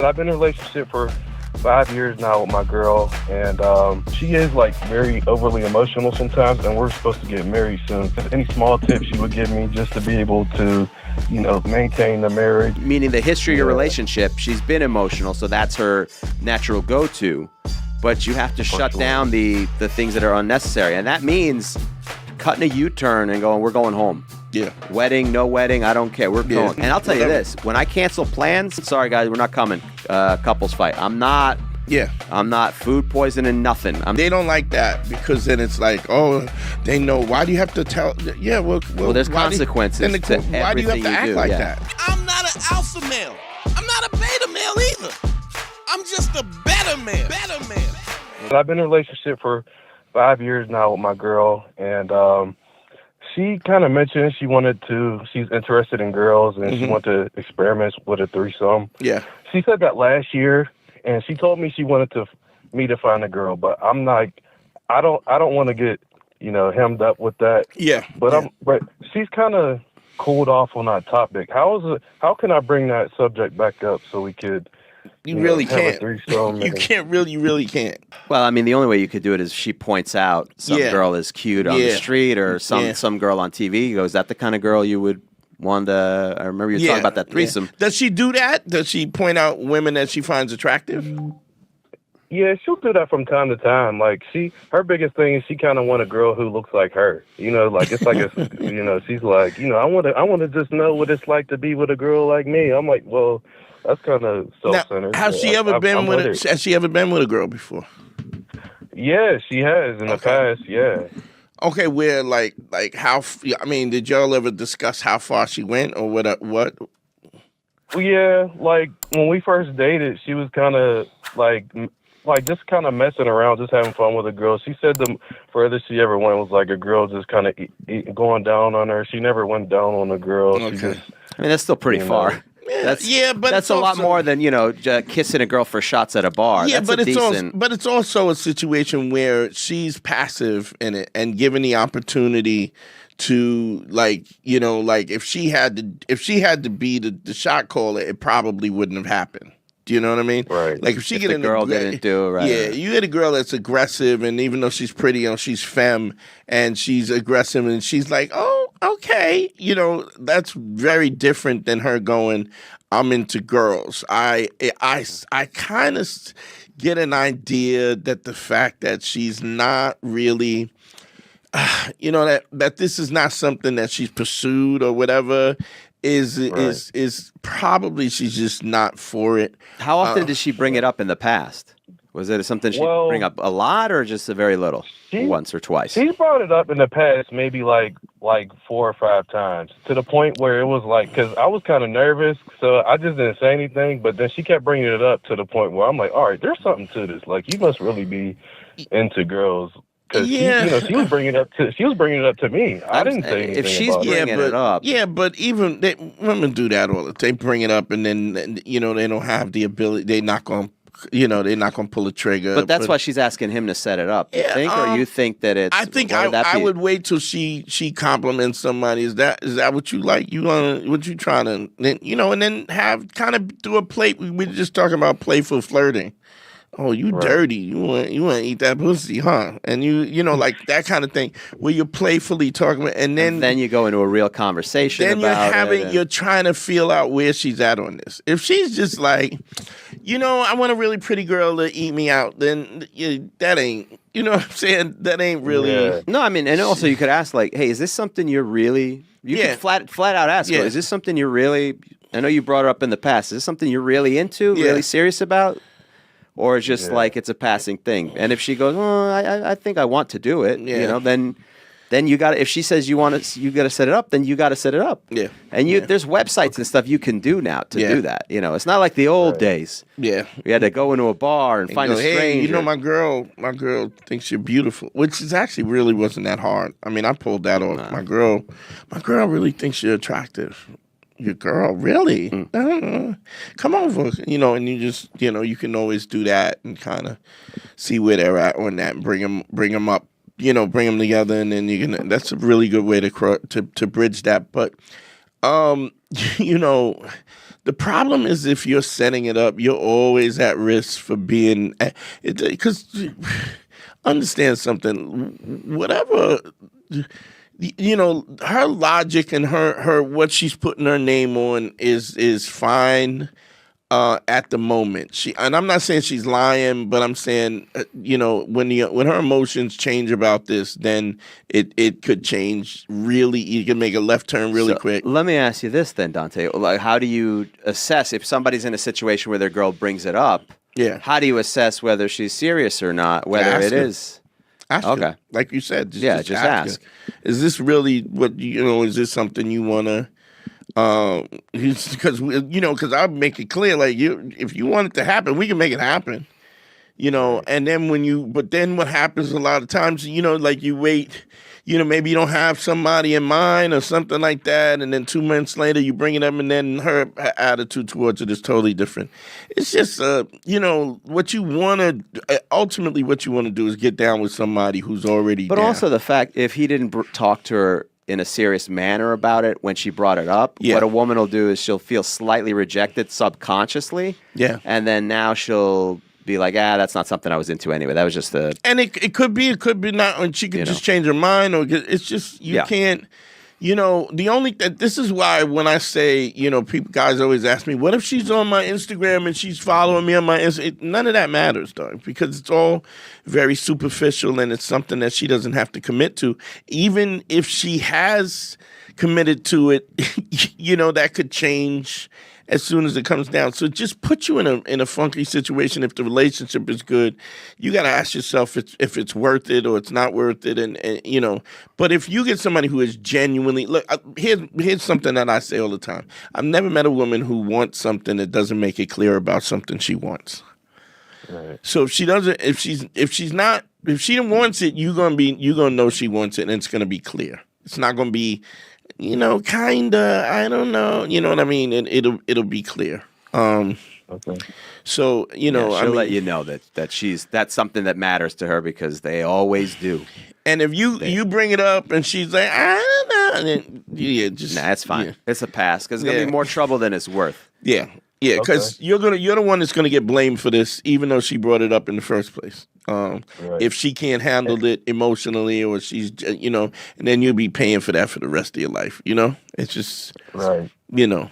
I've been in a relationship for 5 years now with my girl, and she is like very overly emotional sometimes, and we're supposed to get married soon. Any small tips she would give me just to be able to, maintain the marriage. Meaning the history of your relationship, she's been emotional, so that's her natural go-to. But you have to shut down the things that are unnecessary, and that means cutting a U-turn and going, we're going home. Yeah. Wedding, no wedding, I don't care. We're going. And I'll tell you this, when I cancel plans, sorry guys, we're not coming. Couples fight. I'm not food poisoning, nothing. They don't like that because then it's like, oh, they know. Why do you have to tell? Yeah, well there's consequences to why do you have to act like that? I'm not an alpha male. I'm not a beta male either. I'm just a better man. I've been in a relationship for 5 years now with my girl, and she kind of mentioned she's interested in girls, and she wanted to experiment with a threesome. Yeah. She said that last year, and she told me she wanted me to find a girl, but I'm like, I don't want to get, hemmed up with that. Yeah. But she's kind of cooled off on that topic. How can I bring that subject back up so we could? You really have can't. A threesome You really can't. Well, I mean, the only way you could do it is she points out some girl is cute on the street, or some girl on TV. You go, is that the kind of girl you would want to? I remember you were talking about that threesome. Yeah. Does she do that? Does she point out women that she finds attractive? Yeah, she'll do that from time to time. Like her biggest thing is she kind of want a girl who looks like her. Like it's like she's like, I want to just know what it's like to be with a girl like me. I'm like, well, that's kind of self-centered. Now, has she ever been with a girl before? Yeah, she has in the past. Yeah. Okay, where like how? I mean, did y'all ever discuss how far she went or what? Well, yeah, like when we first dated, she was kind of like just kind of messing around, just having fun with a girl. She said the furthest she ever went was like a girl just kind of going down on her. She never went down on a girl. Okay. I mean, that's still pretty far. But that's a lot more than kissing a girl for shots at a bar. Yeah, but it's also a situation where she's passive in it and given the opportunity to if she had to be the shot caller, it probably wouldn't have happened. Do you know what I mean? Right. Like if she the girl didn't do it right. Yeah, you get a girl that's aggressive, and even though she's pretty, she's femme, and she's aggressive, and she's like, oh, okay, that's very different than her going, I'm into girls. I kind of get an idea that the fact that she's not really, that this is not something that she's pursued or whatever. Is probably she's just not for it. How often did she bring it up in the past? Was it something she'd bring up a lot, or just a very little, once or twice? She brought it up in the past, maybe like 4 or 5 times, to the point where it was like, because I was kind of nervous, so I just didn't say anything. But then she kept bringing it up to the point where I'm like, all right, there's something to this. Like, you must really be into girls. Because she was bringing it up to me. I didn't say anything. If she's bringing it up, but even women do that all the time. They bring it up, and then they don't have the ability. They're not going to pull a trigger. But that's why she's asking him to set it up. You think, or you think that it's? I think I would wait till she compliments somebody. Is that what you like? What you trying to and then have kind of do a plate. We're just talking about playful flirting. Oh, you dirty. You want to eat that pussy, huh? And you like that kind of thing where you're playfully talking about, and then you go into a real conversation then you're trying to feel out where she's at on this. If she's just like, I want a really pretty girl to eat me out, then that ain't, what I'm saying? That ain't really. Yeah. No, I mean, and also you could ask like, hey, is this something you're really, could flat out ask her, is this something you're really, I know you brought her up in the past, is this something you're really into, really serious about? Or it's just like it's a passing thing. And if she goes, I think I want to do it, then you got to, if she says you got to set it up, then you got to set it up. Yeah. And there's websites and stuff you can do now to do that. It's not like the old days. Yeah. We had to go into a bar and find a stranger. Hey, my girl thinks you're beautiful, which is actually really wasn't that hard. I mean, I pulled that off. My girl really thinks you're attractive. Your girl, really? Come over, and you just, you can always do that and kind of see where they're at on that and bring them up, bring them together, and then you can. That's a really good way to bridge that. But You know, the problem is if you're setting it up, you're always at risk for being, because understand something, whatever, you know, her logic and her what she's putting her name on is fine. At the moment, and I'm not saying she's lying, but I'm saying, you know, when her emotions change about this, then it could change really. You can make a left turn really quick. Let me ask you this then, Dante. Like, how do you assess if somebody's in a situation where their girl brings it up? Yeah. How do you assess whether she's serious or not? Whether it is. Ask okay. her. Like you said, just ask. Is this really what you know? Is this something you want to? Because I'll make it clear, like if you want it to happen, we can make it happen, you know. And then but then what happens a lot of times, you know, like you wait, you know, maybe you don't have somebody in mind or something like that, and then 2 months later you bring it up, and then her attitude towards it is totally different. It's just, you know, what you want to ultimately what you want to do is get down with somebody who's already. But down. also the fact if he didn't talk to her in a serious manner about it when she brought it up. What a woman will do is she'll feel slightly rejected subconsciously. Yeah. And then now she'll be like, that's not something I was into anyway. That was just a... And it could be not, and she could just change her mind, or it's just, you can't, you know, this is why when I say, you know, guys always ask me, what if she's on my Instagram and she's following me on my Instagram? None of that matters, dog, because it's all very superficial and it's something that she doesn't have to commit to. Even if she has committed to it, you know, that could change as soon as it comes down. So it just puts you in a funky situation. If the relationship is good, you got to ask yourself if it's worth it or it's not worth it. And you know, but if you get somebody who is genuinely, look, here's something that I say all the time. I've never met a woman who wants something that doesn't make it clear about something she wants. Right. So if she doesn't, if she wants it, you're gonna know she wants it, and it's gonna be clear. It's not gonna be, you know, kinda, I don't know, you know what I mean? And it'll be clear. Okay. So, you know, she'll let you know that that's something that matters to her, because they always do. And if you bring it up and she's like, I don't know, and then, that's fine. Yeah. It's a pass, because it's gonna be more trouble than it's worth. Yeah. Yeah, because you're the one that's gonna get blamed for this, even though she brought it up in the first place. Right. If she can't handle it emotionally, or she's, you know, and then you'll be paying for that for the rest of your life. You know, it's just, right. You know,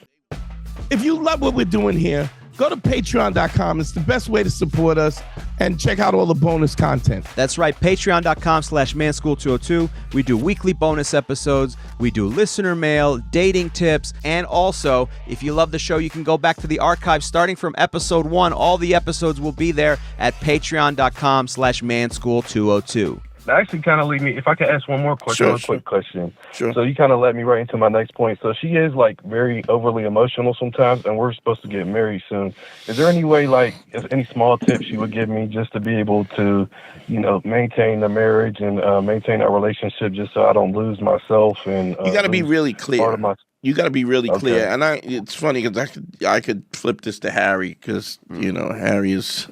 if you love what we're doing here, go to patreon.com. It's the best way to support us, and check out all the bonus content. That's right, patreon.com/manschool202. We do weekly bonus episodes. We do listener mail, dating tips, and also, if you love the show, you can go back to the archive starting from episode 1. All the episodes will be there at patreon.com/manschool202. That actually kind of lead me, if I could ask one more question, quick question. Sure. So you kind of led me right into my next point. So she is like very overly emotional sometimes, and we're supposed to get married soon. Is there any way, like, is any small tips you would give me just to be able to, you know, maintain the marriage and maintain our relationship, just so I don't lose myself? And you got to be really clear. You got to be really clear. And it's funny because I could flip this to Harry, because, you know, Harry is,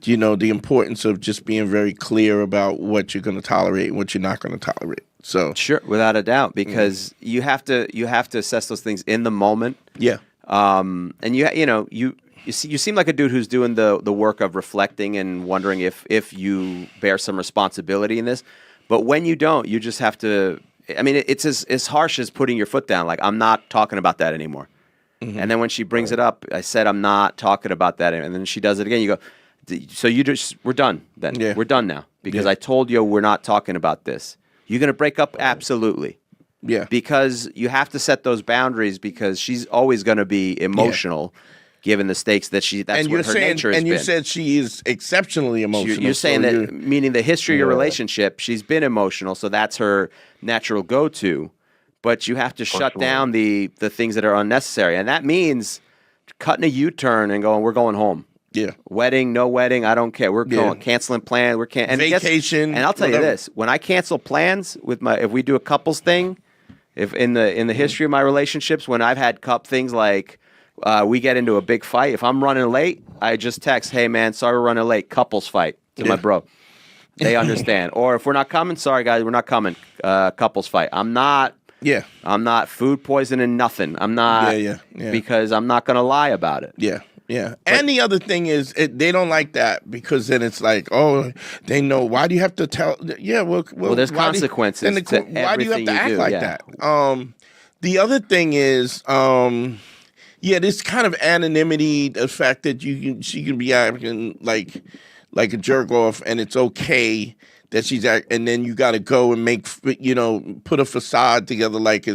you know, the importance of just being very clear about what you're going to tolerate and what you're not going to tolerate. So sure, without a doubt, because you have to assess those things in the moment. Yeah. And you seem like a dude who's doing the work of reflecting and wondering if you bear some responsibility in this. But when you don't, you just have to. I mean, it's as harsh as putting your foot down. Like, I'm not talking about that anymore. Mm-hmm. And then when she brings it up, I said, I'm not talking about that. And then she does it again. You go, so we're done then. Yeah. We're done now, because I told you we're not talking about this. You're going to break up? Absolutely. Yeah. Because you have to set those boundaries, because she's always going to be emotional, given the stakes that that's what her nature has been. And you said she is exceptionally emotional. You're saying that, meaning the history of your relationship, she's been emotional, so that's her natural go-to. But you have to shut down the things that are unnecessary. And that means cutting a U-turn and we're going home. Yeah. Wedding, no wedding, I don't care. We're going canceling plans. Vacation. And I'll tell you this: when I cancel plans if we do a couples thing, if in the history of my relationships, when I've had things like we get into a big fight, if I'm running late, I just text, "Hey man, sorry we're running late. Couples fight," to my bro. They understand. Or if we're not coming, sorry guys, we're not coming. Couples fight. I'm not Yeah. I'm not food poisoning nothing. I'm not. Yeah. Because I'm not going to lie about it. Yeah. Yeah. And the other thing is they don't like that because then it's like, oh, they know. Why do you have to tell? Yeah. Well there's consequences to everything why do you have to act like that? The other thing is, this kind of anonymity, the fact that she can be acting like a jerk off, and it's okay that she's and then you got to go and put a facade together like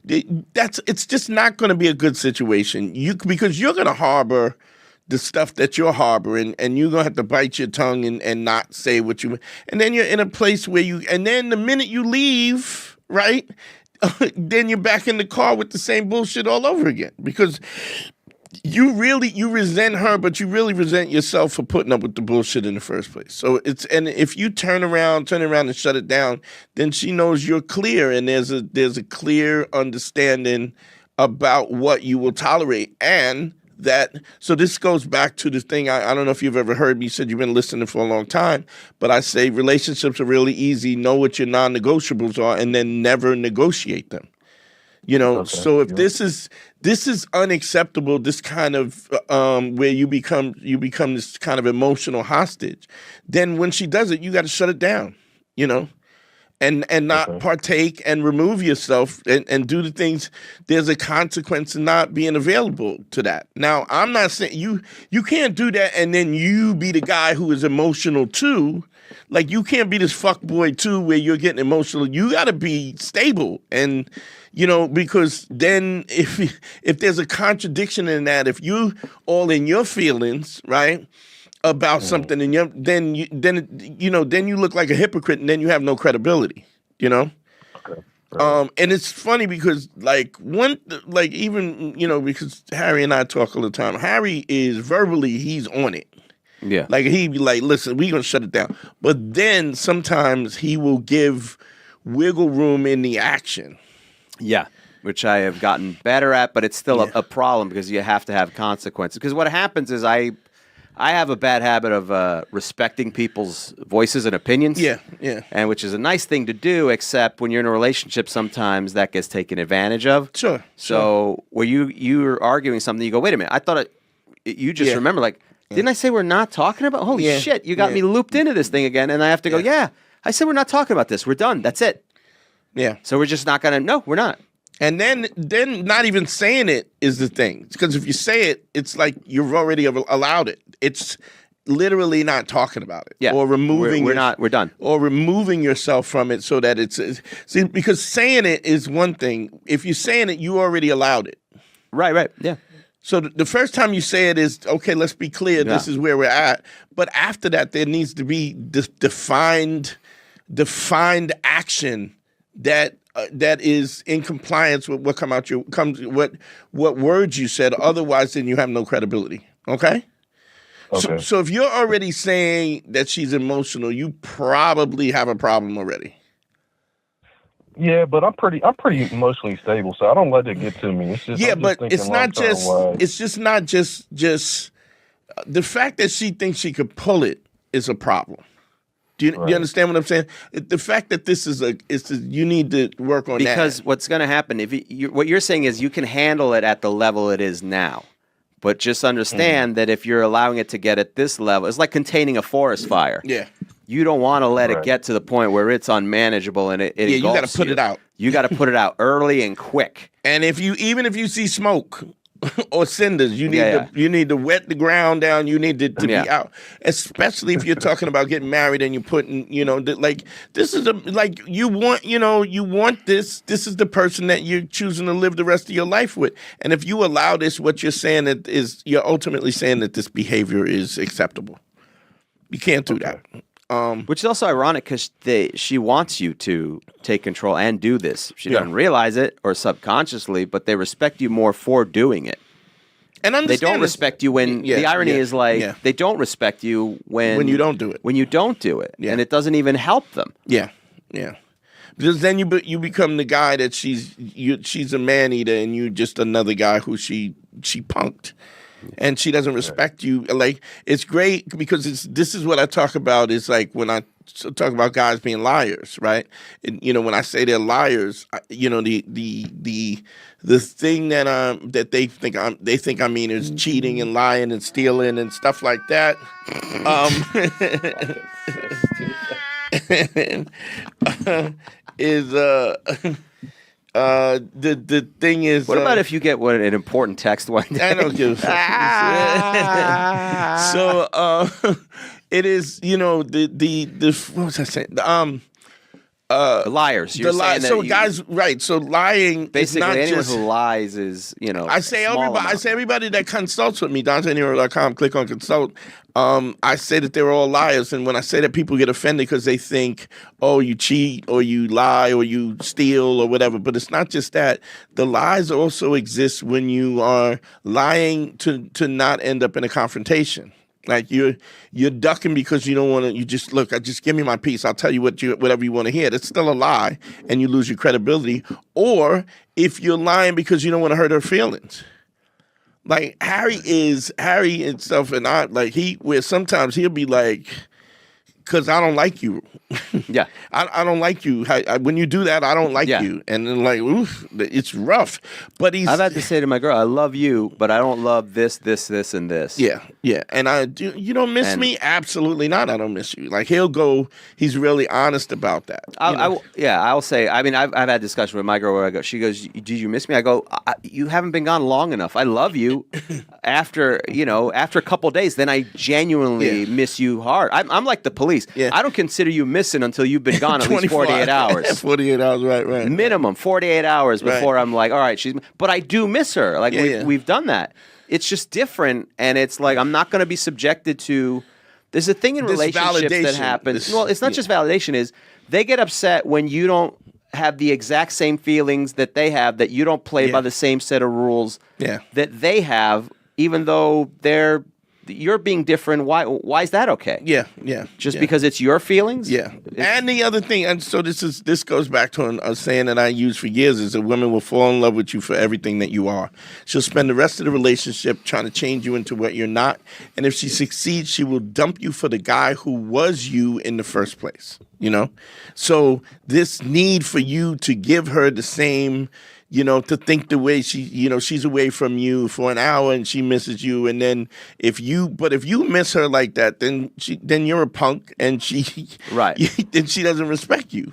it's just not going to be a good situation. Because you're going to harbor the stuff that you're harboring, and you're going to have to bite your tongue and not say what you, and then you're in a place where and then the minute you leave, right, then you're back in the car with the same bullshit all over again, because you resent her, but you really resent yourself for putting up with the bullshit in the first place. So and if you turn around and shut it down, then she knows you're clear, and there's a clear understanding about what you will tolerate. And so this goes back to the thing, I don't know if you've ever heard me, you said you've been listening for a long time, but I say relationships are really easy. Know what your non-negotiables are, and then never negotiate them. So if this is unacceptable, this kind of where you become this kind of emotional hostage, then when she does it, you got to shut it down, and not partake and remove yourself and do the things. There's a consequence in not being available to that. Now, I'm not saying you can't do that and then you be the guy who is emotional too. Like, you can't be this fuck boy too where you're getting emotional. You got to be stable, and because then if there's a contradiction in that, if you all in your feelings, right, about something, and then you look like a hypocrite, and then you have no credibility, Okay. Right. And it's funny because because Harry and I talk all the time. Harry is verbally, he's on it. Yeah. Like, he'd be like, listen, we're going to shut it down. But then sometimes he will give wiggle room in the action. Yeah, which I have gotten better at, but it's still a problem because you have to have consequences. Because what happens is I have a bad habit of respecting people's voices and opinions. Yeah. And which is a nice thing to do, except when you're in a relationship, sometimes that gets taken advantage of. Sure. So where you're arguing something, you go, wait a minute, I thought you just remember, like, didn't I say we're not talking about? Holy shit, you got me looped into this thing again, and I have to go, I said we're not talking about this. We're done. That's it. Yeah. So we're just not going to, no, we're not. And then not even saying it is the thing. Because if you say it, it's like you've already allowed it. It's literally not talking about it. Yeah. Or removing we're done. Or removing yourself from it so that see, because saying it is one thing. If you're saying it, you already allowed it. Right, yeah. So the first time you say it is, okay, let's be clear, this is where we're at. But after that, there needs to be this defined action that is in compliance with what what words you said. Otherwise, then you have no credibility. Okay? So if you're already saying that she's emotional, you probably have a problem already. Yeah, but I'm pretty emotionally stable, so I don't let it get to me. It's just, it's just not just the fact that she thinks she could pull it is a problem. Do you understand what I'm saying? The fact that this is you need to work on that. Because what's going to happen what you're saying is you can handle it at the level it is now, but just understand that if you're allowing it to get at this level, it's like containing a forest fire. Yeah. You don't want to let it get to the point where it's unmanageable and it you got to put it out. You got to put it out early and quick. And even if you see smoke or cinders, you need to wet the ground down. You need to be out, especially if you're talking about getting married and you're putting, this is you want this. This is the person that you're choosing to live the rest of your life with. And if you allow this, what you're saying you're ultimately saying that this behavior is acceptable. You can't do that. Which is also ironic because she wants you to take control and do this. She doesn't realize it or subconsciously, but they respect you more for doing it. And they don't respect you when the irony is they don't respect you when you don't do it. When you don't do it, and it doesn't even help them. Yeah. Because then you become the guy that she's a man eater, and you're just another guy who she punked. and she doesn't respect you. Like, it's great because this is what I talk about. Is like when I talk about guys being liars, right? And, when I say they're liars, the thing that they think I mean is cheating and lying and stealing and stuff like that. Is the thing is. What about if you get an important text one day? I don't give a fuck. So it is, the what was I saying? Liars. You're saying that guys, right? So lying. Basically, is not anyone just, who lies is, I say everybody that consults with me, DanteNero.com, click on consult. I say that they're all liars, and when I say that, people get offended because they think, oh, you cheat or you lie or you steal or whatever. But it's not just that. The lies also exist when you are lying to not end up in a confrontation. Like you're ducking because you don't want to. You just give me my piece. I'll tell you whatever you want to hear. That's still a lie, and you lose your credibility. Or if you're lying because you don't want to hurt her feelings. Like Harry and stuff, and where sometimes he'll be like, because I don't like you. Yeah. I don't like you. When you do that, I don't like you. And then oof, it's rough. But I've had to say to my girl, I love you, but I don't love this, and this. Yeah, yeah. And you don't miss me? Absolutely not. I don't miss you. Like he's really honest about that. I'll say, I mean, I've had discussion with my girl where she goes, did you miss me? I go, you haven't been gone long enough. I love you. After a couple of days, then I genuinely miss you hard. I'm like the police. Yeah. I don't consider you missing until you've been gone at least 48 hours. 48 hours, right. Minimum 48 hours before I'm like, all right, but I do miss her. Like we've done that. It's just different, and it's like I'm not going to be subjected to. There's a thing in relationships that happens. Well, it's not just validation. Is they get upset when you don't have the exact same feelings that they have, that you don't play by the same set of rules that they have, even though you're being different. Why is that okay? Yeah. Just because it's your feelings? Yeah. And the other thing, and so this goes back to a saying that I use for years, is that women will fall in love with you for everything that you are. She'll spend the rest of the relationship trying to change you into what you're not. And if she succeeds, she will dump you for the guy who was you in the first place. So this need for you to give her the same, to think the way she's away from you for an hour and she misses you, and then if you miss her like that, then you're a punk, and then she doesn't respect you,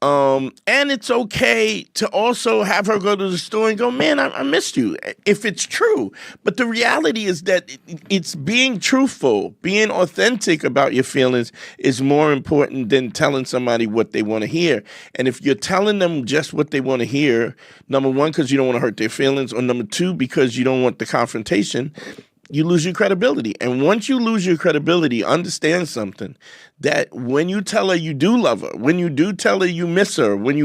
and it's okay to also have her go to the store and go, man, I missed you, if it's true. But the reality is that it's being truthful, being authentic about your feelings is more important than telling somebody what they want to hear. And if you're telling them just what they want to hear, number one, because you don't want to hurt their feelings, or number two, because you don't want the confrontation, you lose your credibility. And once you lose your credibility, understand something, that when you tell her you do love her, when you do tell her you miss her, when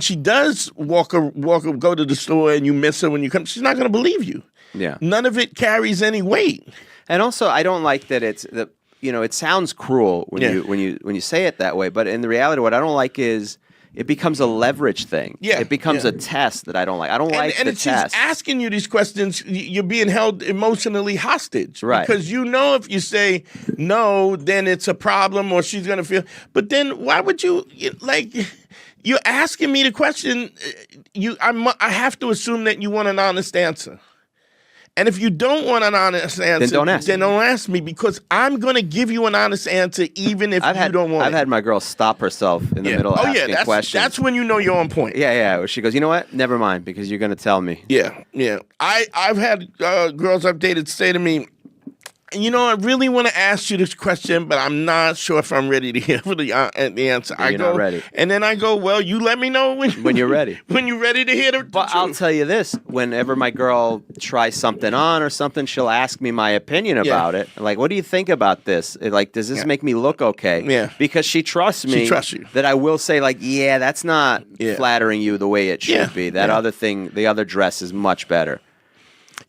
she does go to the store and you miss her when you come, she's not going to believe you. Yeah. None of it carries any weight. And also, I don't like that it sounds cruel when you say it that way, but in the reality, what I don't like is it becomes a leverage thing. Yeah, it becomes a test that I don't like. I don't like the test. And she's asking you these questions, you're being held emotionally hostage. Right. Because if you say no, then it's a problem, or she's going to feel. But then why would you, you're asking me the question, I have to assume that you want an honest answer. And if you don't want an honest answer, then don't ask me, because I'm going to give you an honest answer even if you don't want it. I've had my girl stop herself in the middle of asking a question. That's when you know you're on point. Yeah. She goes, you know what? Never mind, because you're going to tell me. Yeah. I've had girls I've dated say to me, I really want to ask you this question, but I'm not sure if I'm ready to hear the answer. You're not ready. And then I go, well, you let me know when you're ready. When you're ready to hear the But truth. I'll tell you this, whenever my girl tries something on or something, she'll ask me my opinion about it. Like, what do you think about this? Does this make me look okay? Yeah. Because she trusts me. She trusts you. That I will say, that's not flattering you the way it should be. That other thing, the other dress is much better.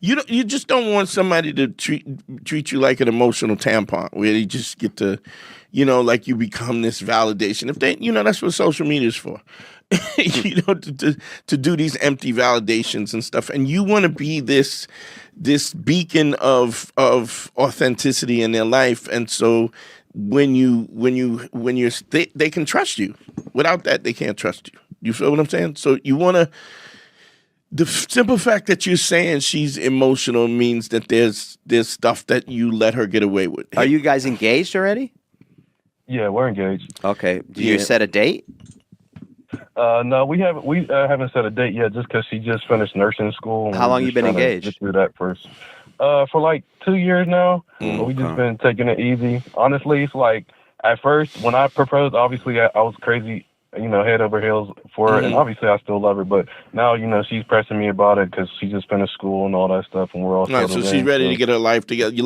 You just don't want somebody to treat you like an emotional tampon, where you just get to, like you become this validation. If they, that's what social media is for. to do these empty validations and stuff. And you want to be this beacon of authenticity in their life. And so when they can trust you. Without that, they can't trust you. You feel what I'm saying? So you want to. The simple fact that you're saying she's emotional means that there's stuff that you let her get away with. Are you guys engaged already? Yeah, we're engaged. Okay. Do you set a date? No, we haven't set a date yet, just because she just finished nursing school. How long you been engaged? Just do that first. For like 2 years now. We just been taking it easy. Honestly, it's like at first when I proposed, obviously I was crazy. Head over heels for her, and obviously I still love her. But now, she's pressing me about it because she just finished school and all that stuff, and we're all so she's ready to get her life together.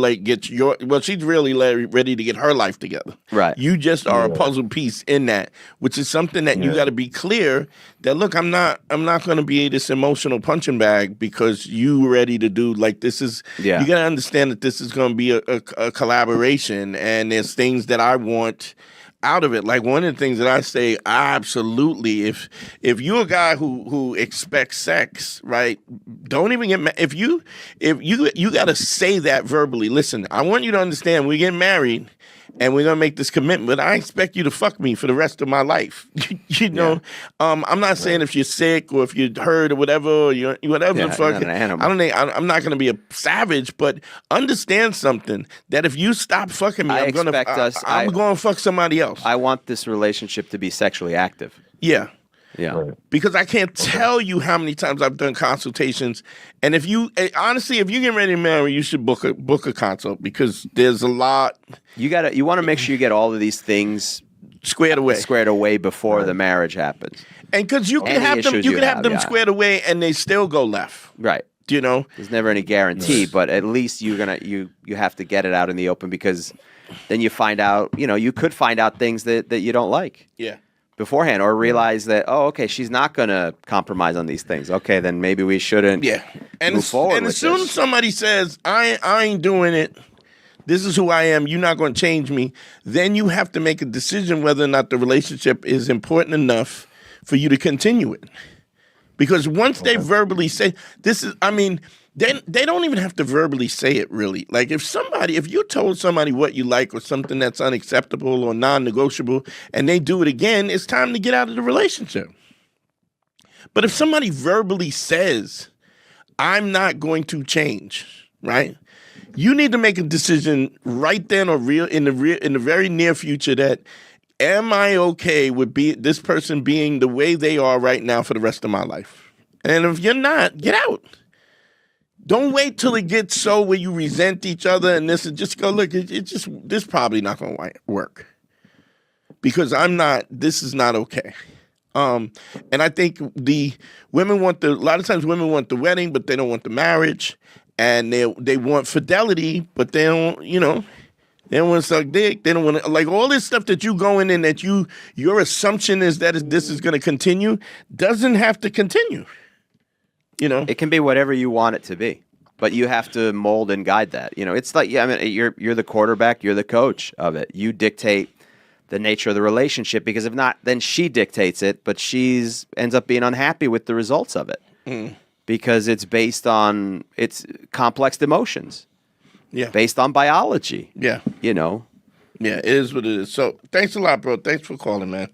She's really ready to get her life together. Right. You just are a puzzle piece in that, which is something that you got to be clear that look, I'm not going to be this emotional punching bag because you ready to do like this is. Yeah. You got to understand that this is going to be a collaboration, and there's things that I want out of it. Like one of the things that I say, absolutely, if you're a guy who expects sex, right, don't even get mad. If you got to say that verbally. Listen, I want you to understand we get married and we're gonna make this commitment, but I expect you to fuck me for the rest of my life. I'm not saying if you're sick or if you're hurt or whatever, or whatever the fuck. I'm not gonna be a savage, but understand something that if you stop fucking me, I'm gonna fuck somebody else. I want this relationship to be sexually active. Yeah. Yeah. Right. Because I can't tell you how many times I've done consultations, and if you get ready to marry, you should book a consult because there's a lot. You want to make sure you get all of these things squared away before the marriage happens. And because you can have them squared away, and they still go left. Right. There's never any guarantee, but at least you have to get it out in the open because then you find out. You could find out things that you don't like. Yeah. Beforehand, or realize that she's not going to compromise on these things. Okay, then maybe we shouldn't. Yeah, move forward. And as soon as somebody says, "I ain't doing it. This is who I am. You're not going to change me," then you have to make a decision whether or not the relationship is important enough for you to continue it. Because once they verbally say this is, they don't even have to verbally say it really. Like if you told somebody what you like or something that's unacceptable or non-negotiable and they do it again, it's time to get out of the relationship. But if somebody verbally says, I'm not going to change, right? You need to make a decision right then or in the very near future that am I okay with this person being the way they are right now for the rest of my life? And if you're not, get out. Don't wait till it gets so where you resent each other and this, and just go, look, this probably not going to work because this is not okay. And I think a lot of times women want the wedding, but they don't want the marriage, and they want fidelity, but they don't, they don't want to suck dick. They don't want to, like all this stuff that you go in and that your assumption is that this is going to continue doesn't have to continue. It can be whatever you want it to be, but you have to mold and guide that. It's like, you're the quarterback, you're the coach of it. You dictate the nature of the relationship because if not, then she dictates it, but ends up being unhappy with the results of it because it's based on complex emotions. Yeah. Based on biology. Yeah. Yeah, it is what it is. So thanks a lot, bro. Thanks for calling, man.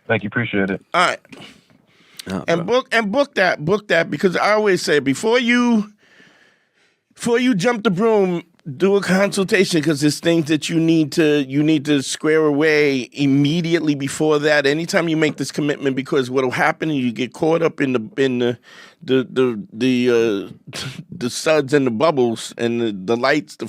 Thank you. Appreciate it. All right. And book that because I always say before you jump the broom, do a consultation because there's things that you need to square away immediately before that. Anytime you make this commitment, because what'll happen is you get caught up in the suds and the bubbles and the lights, the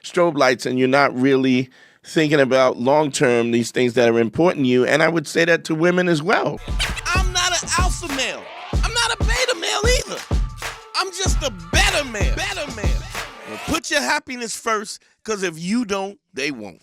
strobe lights, and you're not really thinking about long term these things that are important to you. And I would say that to women as well. I'm not an alpha male. I'm not a beta male either. I'm just a better man. Well, put your happiness first, because if you don't, they won't.